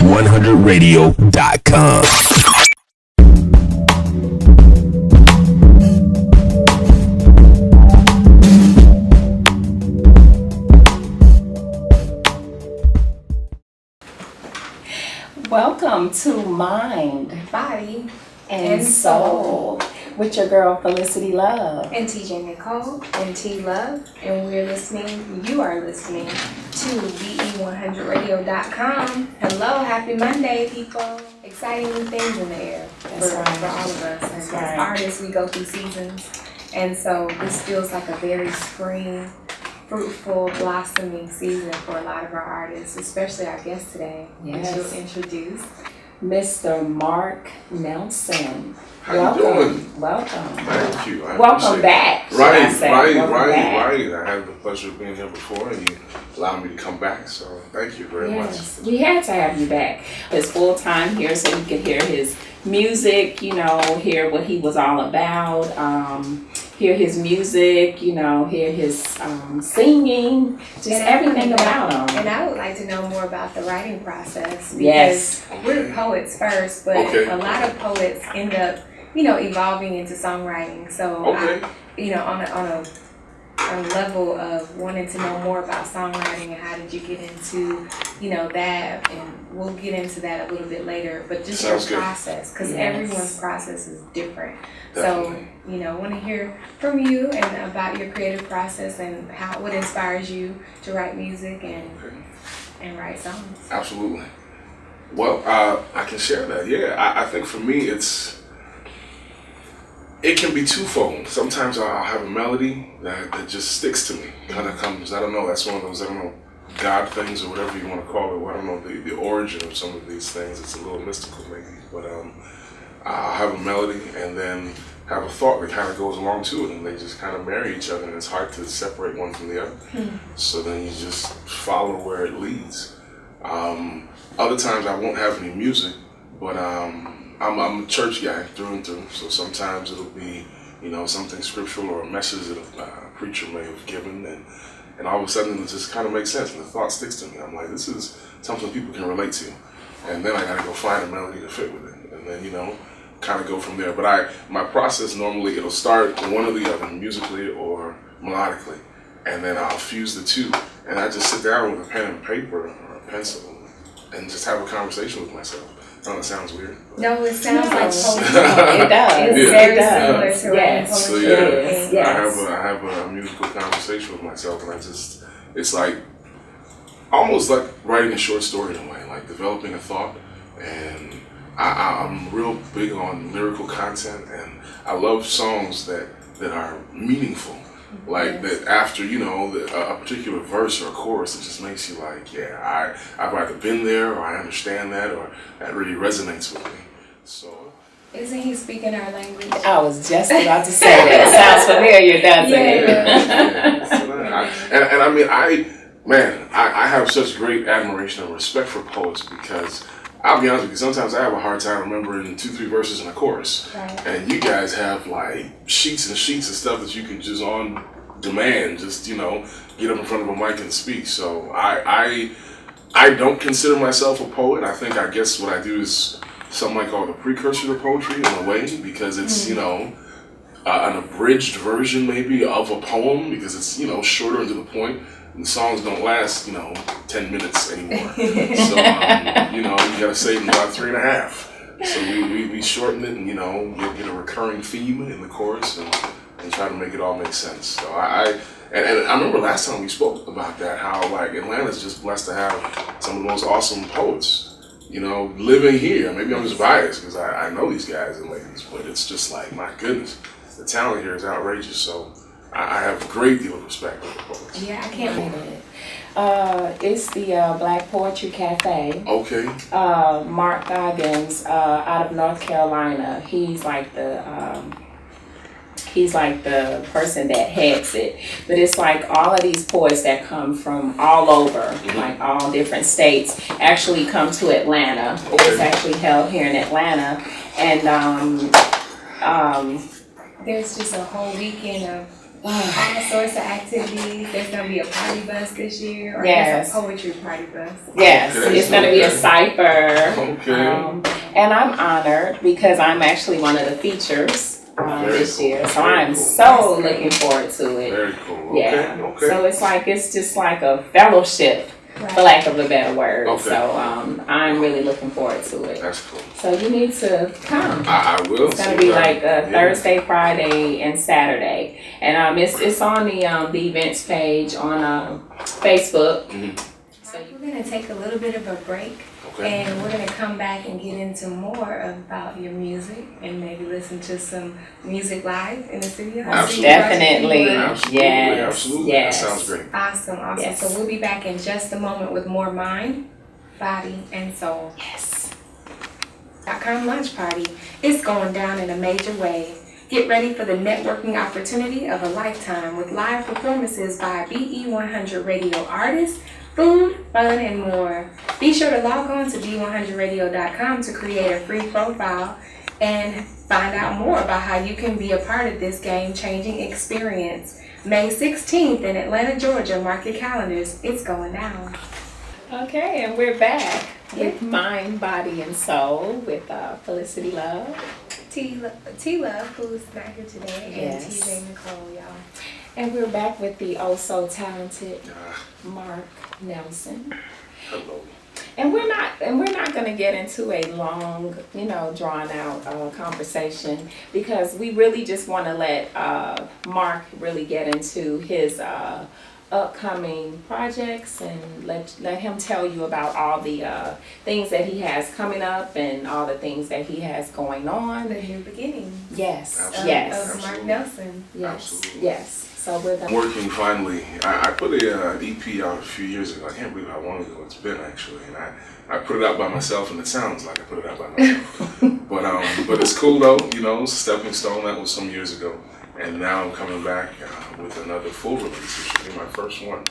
G100Radio.com. Welcome to Mind, Body, and Soul with your girl Felicity Love and TJ Nicole and T Love, and you are listening to G100Radio.com. Hello, happy Monday, people. Exciting new things in the air for all of us. And as artists, we go through seasons, and so this feels like a very spring, fruitful, blossoming season for a lot of our artists, especially our guest today, which you'll introduce. Mr. Mark Nelson. How you doing? Welcome. Thank you. Welcome back. Right. I had the pleasure of being here before, and you allowed me to come back, so thank you very much. We had to have you back. It's full time here so we could hear his music, hear what he was all about, hear his music, hear his singing, just everything about him. And I would like to know more about the writing process. Yes. We're poets first, but a lot of poets end up, evolving into songwriting. So, on a level of wanting to know more about songwriting and how did you get into, that, and we'll get into that a little bit later, but just your process, because everyone's process is different. Definitely. So, I want to hear from you and about your creative process and what inspires you to write music and write songs. Absolutely. Well, I can share that. Yeah, I think for me it can be twofold. Sometimes I'll have a melody that just sticks to me. Kind of comes, I don't know, that's one of those, God things or whatever you want to call it. Well, I don't know the origin of some of these things. It's a little mystical maybe. But I'll have a melody and then have a thought that kind of goes along to it, and they just kind of marry each other, and it's hard to separate one from the other. So then you just follow where it leads. Other times I won't have any music, but I'm a church guy through and through, so sometimes it'll be, something scriptural or a message that a preacher may have given, and all of a sudden it just kind of makes sense, and the thought sticks to me. I'm like, this is something people can relate to, and then I gotta go find a melody to fit with it, and then, kind of go from there. But my process normally, it'll start one or the other, musically or melodically, and then I'll fuse the two, and I just sit down with a pen and paper or a pencil and just have a conversation with myself. I know that sounds weird. No, it sounds like poetry. It does. It's very similar to writing poetry. So I have a musical conversation with myself, and it's like almost like writing a short story in a way, like developing a thought. And I'm real big on lyrical content, and I love songs that are meaningful. Like that after, a particular verse or a chorus, it just makes you like, I've either been there, or I understand that, or that really resonates with me. So. Isn't he speaking our language? I was just about to say that. Sounds familiar, doesn't it? I have such great admiration and respect for poets, because I'll be honest with you, sometimes I have a hard time remembering 2-3 verses in a chorus. Right. And you guys have like sheets and sheets of stuff that you can just on demand, just, get up in front of a mic and speak. So I don't consider myself a poet. I guess what I do is something I call the precursor to poetry in a way, because it's, an abridged version maybe of a poem, because it's, shorter and to the point. And songs don't last, 10 minutes anymore. So, you gotta say it in about 3.5. So we shorten it, and, you'll get a recurring theme in the chorus and try to make it all make sense. So I remember last time we spoke about that, how like Atlanta's just blessed to have some of the most awesome poets, living here. Maybe I'm just biased because I know these guys and ladies, but it's just like, my goodness, the talent here is outrageous. So I have a great deal of respect for the poets. Yeah, I can't believe it. It's the Black Poetry Cafe. Okay. Mark Goggins, out of North Carolina. He's like the person that heads it. But it's like all of these poets that come from all over, like all different states, actually come to Atlanta. Okay. It's actually held here in Atlanta, and there's just a whole weekend of all sorts of activities. There's gonna be a party bus this year, or Yes. a poetry party bus. Yes, Okay. it's going to be a cipher. Okay. And I'm honored because I'm actually one of the features Very this cool. year. So Very I'm cool. so looking forward to it. Very cool. Okay. Yeah. Okay. So it's just like a fellowship, for lack of a better word. Okay. So I'm really looking forward to it. That's cool. So you need to come. I will. It's gonna be like a Thursday, Friday, and Saturday, and it's on the events page on Facebook. Mhm. So we're gonna take a little bit of a break, Okay. and we're gonna come back and get into more about your music, and maybe listen to some music live in the studio. Absolutely. Definitely. Absolutely. Yes. Absolutely. Yes. That sounds great. Awesome. Yes. So we'll be back in just a moment with more mind, body, and soul. Yes. .com Lunch Party is going down in a major way. Get ready for the networking opportunity of a lifetime with live performances by G100 Radio artists, food, fun, and more. Be sure to log on to G100Radio.com to create a free profile and find out more about how you can be a part of this game-changing experience. May 16th in Atlanta, Georgia. Mark your calendars. It's going down. Okay, and we're back with Mind, Body, and Soul with Felicity Love. T-Love, who's not here today, and Yes. TJ Nicole, y'all. And we're back with the oh so talented Mark Nelson. Hello. And we're not going to get into a long, drawn out conversation, because we really just want to let Mark really get into his upcoming projects and let him tell you about all the things that he has coming up and all the things that he has going on. The new beginning. Yes, Absolutely. yes, Of Mark Nelson. yes, Absolutely. yes. So we're I'm gonna. working finally. I put a EP out a few years ago. I can't believe how long ago it's been actually, and I put it out by myself, and it sounds like I put it out by myself. but it's cool though. It's a stepping stone. That was some years ago, and now I'm coming back with another full release, which will be my first one,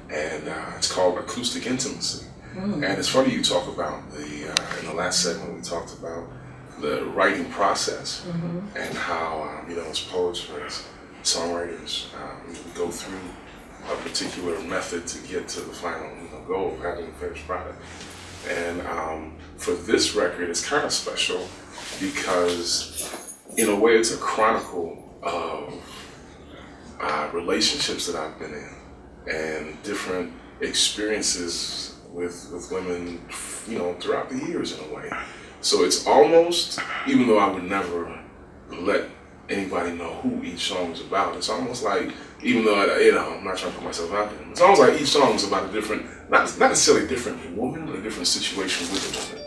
and it's called Acoustic Intimacy. And it's funny you talk about in the last segment we talked about the writing process and how as poets, as songwriters, we go through a particular method to get to the final goal of having a finished product. And for this record, it's kind of special because in a way it's a chronicle of relationships that I've been in and different experiences with women, throughout the years in a way. So it's almost, even though I would never let anybody know who each song is about, it's almost like, even though I'm not trying to put myself out there, it's almost like each song is about a different, not necessarily a different woman, but a different situation with a woman.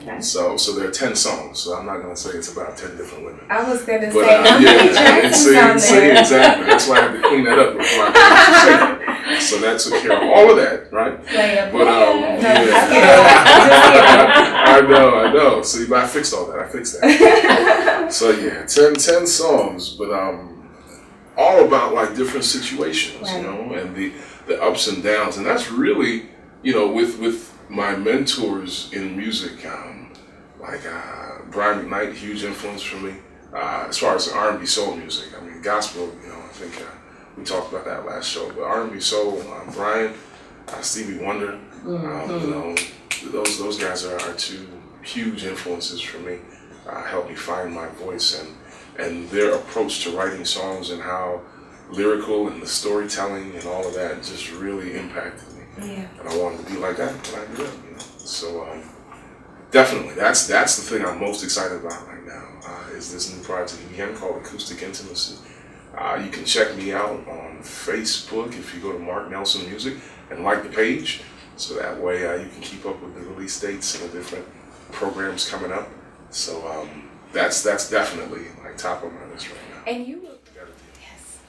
Okay. So there are 10 songs, so I'm not going to say it's about 10 different women. I was going to But say, how many tracks is on there? Exactly. That's why I had to clean that up before I could say it. So that took care of all of that, right? But I know. See, but I fixed all that. I fixed that. So yeah, 10 songs, but all about like different situations, and the ups and downs, and that's really, with my mentors in music, Brian McKnight, huge influence for me, as far as R&B soul music. I mean, gospel, I think we talked about that last show, but R&B soul, Brian, Stevie Wonder, those guys are two huge influences for me, helped me find my voice, and their approach to writing songs and how lyrical and the storytelling and all of that just really impacted me. Yeah. And I wanted to be like that when I grew up, So definitely, that's the thing I'm most excited about right now, is this new project again called Acoustic Intimacy. You can check me out on Facebook if you go to Mark Nelson Music and like the page, so that way you can keep up with the release dates and the different programs coming up. So that's definitely like top of my list right now. And you,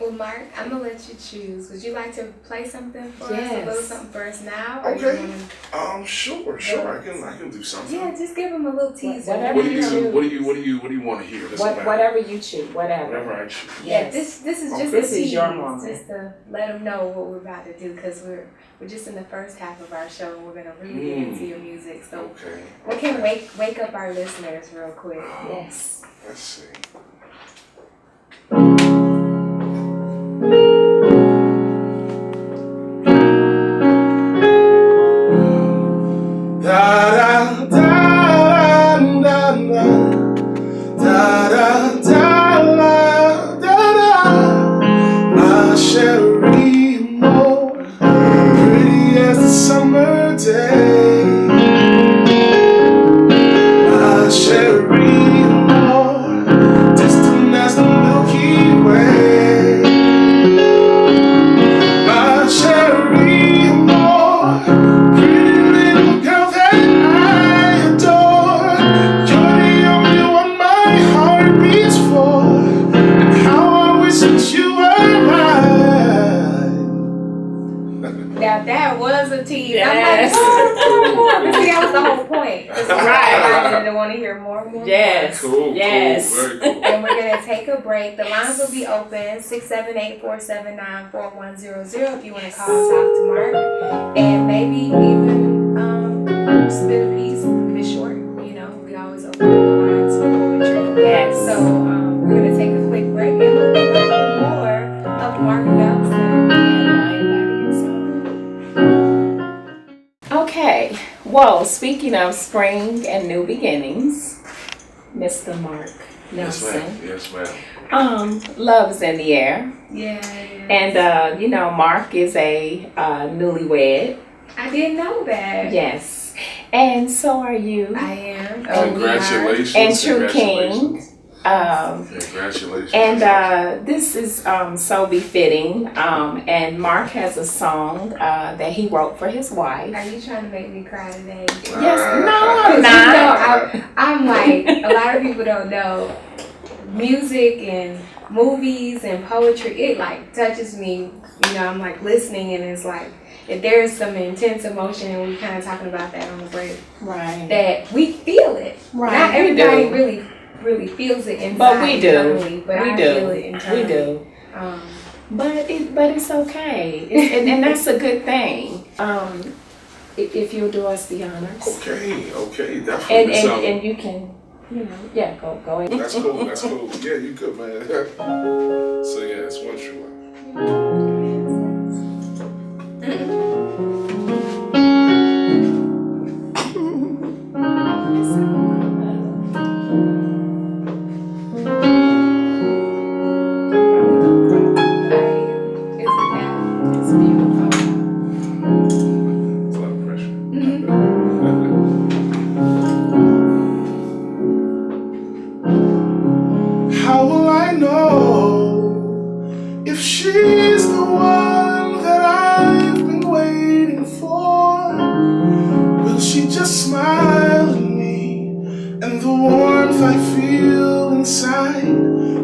well, Mark, I'm gonna let you choose. Would you like to play something for us? A little something for us now? Or Okay. you wanna... Sure. I can do something. Yeah, just give him a little teaser. Whatever What do you you choose. what do you want to hear? Doesn't matter. Whatever you choose, whatever. Whatever I choose. Yeah, Yes. this is Okay. just This a is tease, your moment. just to let them know what we're about to do, because we're just in the first half of our show, and we're gonna really get into your music. So Okay. we can wake up our listeners real quick. Yes. Let's see. da da da da da da da. My Sherry Moore, pretty as the summer day. My Sherry Moore, distant as the Milky Way. My Sherry Moore, pretty little girl that I adore. You're the only one my heart beats for, and how I wish that you were mine. Now that was a tease. Yes. I'm like, more. But see, that was the whole point. I didn't want to hear more. Yes. Cool, Yes. cool, very cool. And we're going to take a break. The lines will be open, 678-479-4100 if you want to call and talk to Mark. And maybe even spit a piece, keep it short. You know, we always open the lines for poetry. Yes. So we're going to take a quick break and we'll be back with more of Mark Nelson. Okay, well, speaking of spring and new beginnings, Mr. Mark Nelson. Yes, ma'am. Love is in the air. Yeah. And, you know, Mark is a newlywed. I didn't know that. Yes. And so are you. I am. Congratulations. And True Congratulations. King. Congratulations. And this is so befitting. And Mark has a song that he wrote for his wife. Are you trying to make me cry today? Yes, no, I'm You not. know, I'm like, a lot of people don't know, music and movies and poetry, it like touches me. You know, I'm like listening and it's like, if there's some intense emotion, and we kind of talking about that on the break, Right. that we feel it. Right. Not we everybody do. really feels it inside. But we do. Internally, but We I do. feel it internally. We do. Um, But it's okay. And that's a good thing. If you'll do us the honors. Okay, definitely. And you can, you know, yeah, go ahead. That's cool. Yeah, you good, man. So yeah, it's one true love. It's beautiful. It's a lot of pressure. How will I know if she's the one that I've been waiting for? Will she just smile at me, and the warmth I feel inside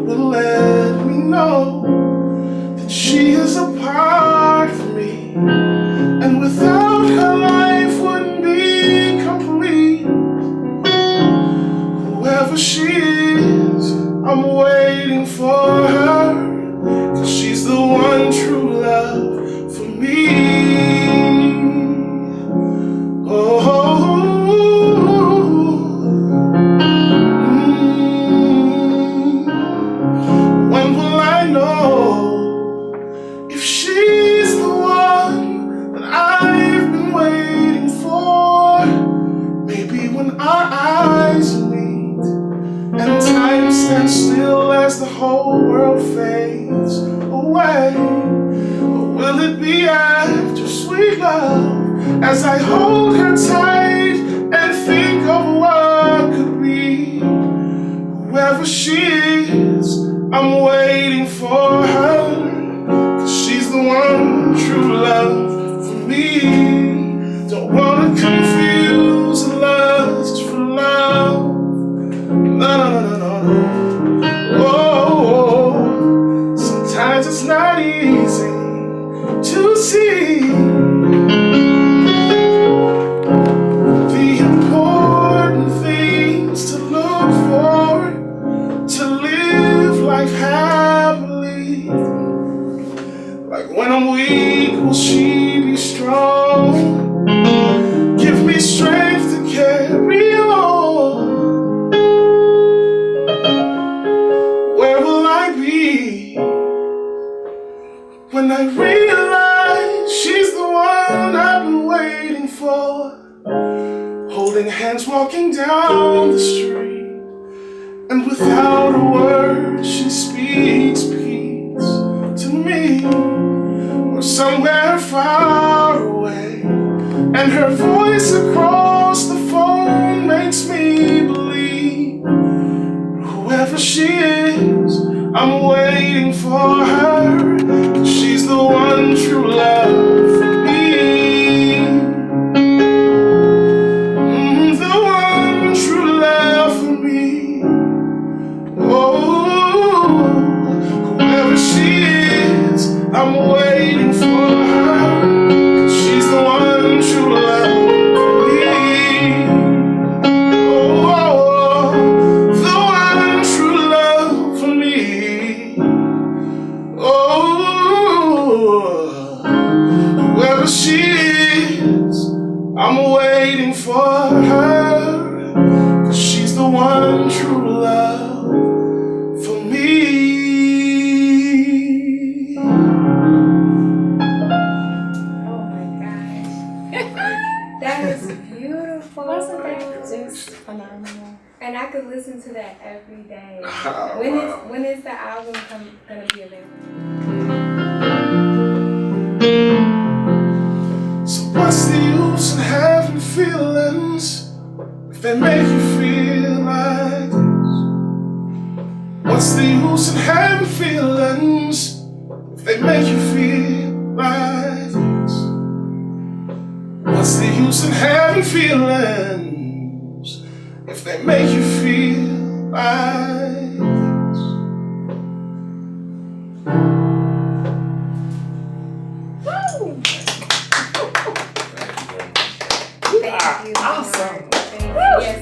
will let me know that she is a part of me, and without her life wouldn't be complete. Whoever she is, I'm waiting for her, 'cause she's the one true love for me. When will I know if she's the one that I've been waiting for? Maybe when our eyes meet and time stands still as the whole world fades away. Or will it be after sweet love, as I hold her tight and think of what could be? Whoever she is, I'm waiting for her, 'cause she's the one true love for me. Don't wanna confuse lust for love. No. Oh, sometimes it's not easy to see the important things to look for, to live life happily. Like when I'm weak, will she be strong? Give me strength to carry on. Where will I be when I realize she's the one I've been waiting for? holding hands walking down the street, and without a word she speaks peace to me. Or somewhere far away, and her voice across the phone makes me believe whoever she is, I'm waiting for her, 'cause she's the one true love for me. The one true love for me. Oh, whoever she is, I'm waiting for her, 'cause she's the one true love for me. Oh, the one true love for me. Oh, whoever she is, I'm waiting for her, 'cause she's the one true love for me. Oh my gosh. That is beautiful. Wasn't that just phenomenal? And I could listen to that every day. Wow. When is the album gonna be available? So what's the use in having feelings if they make you feel like this? What's the use in having feelings if they make you feel like this? What's the use in having feelings if they make you feel like this? Thank you. Awesome. Yes.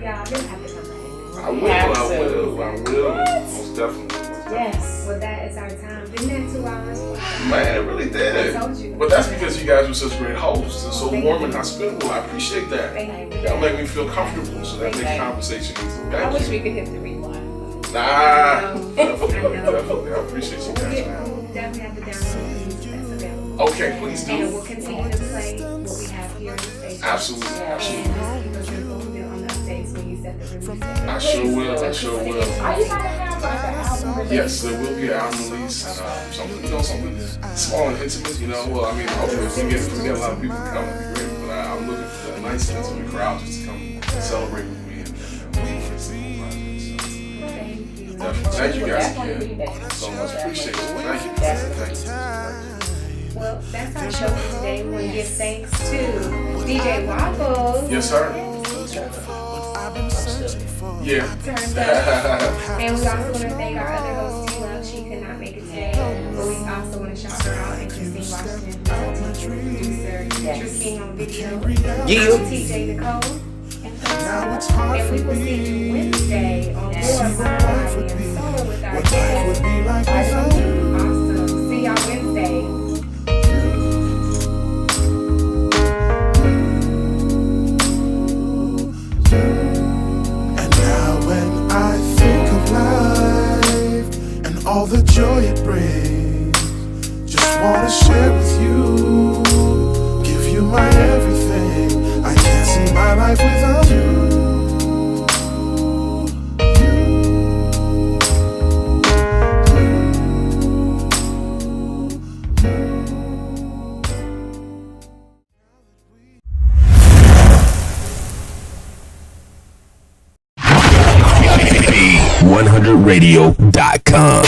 Yeah, this have to come back. I will. Most definitely. Yes. Well, that is our time. Didn't that 2 hours? Man, it really did. I told you. But that's because you guys were such great hosts and so warm and hospitable. I appreciate that. Thank you. Y'all make me feel comfortable, so that makes conversation easy. I Thank wish you. we could hit the rewind. Nah, definitely. I know. I appreciate you guys. We'll definitely have to download the music that's available. Okay, please And do. we'll continue to play what we have here on the station. Absolutely, And absolutely. just keep us informed on the updates when you set the release date. I sure will. I sure will. Are you gonna have like an album release? Yes, there will be an album release and something, something small and intimate. Well, I mean, hopefully if we get a lot of people to come, it'd be great. But I'm looking for a nice intimate crowd just to come celebrate with me and definitely. Thank you guys again so much. Appreciate it. Thank you. Thank you. Well, that's our show for today. We want to give thanks to DJ Waffles. Yes, sir. Yeah. Turned up. And we also want to thank our other host, T-Love. She could not make it today. But we also want to shout her out and Christine Washington, teacher, producer, True King on video, TJ Nicole. And we will see you Wednesday on more of Variety and Soul with our guests. Awesome. See y'all Wednesday. And now when I think of life and all the joy it brings, just wanna share with you, give you my everything. I can't see my life without you. 100radio.com.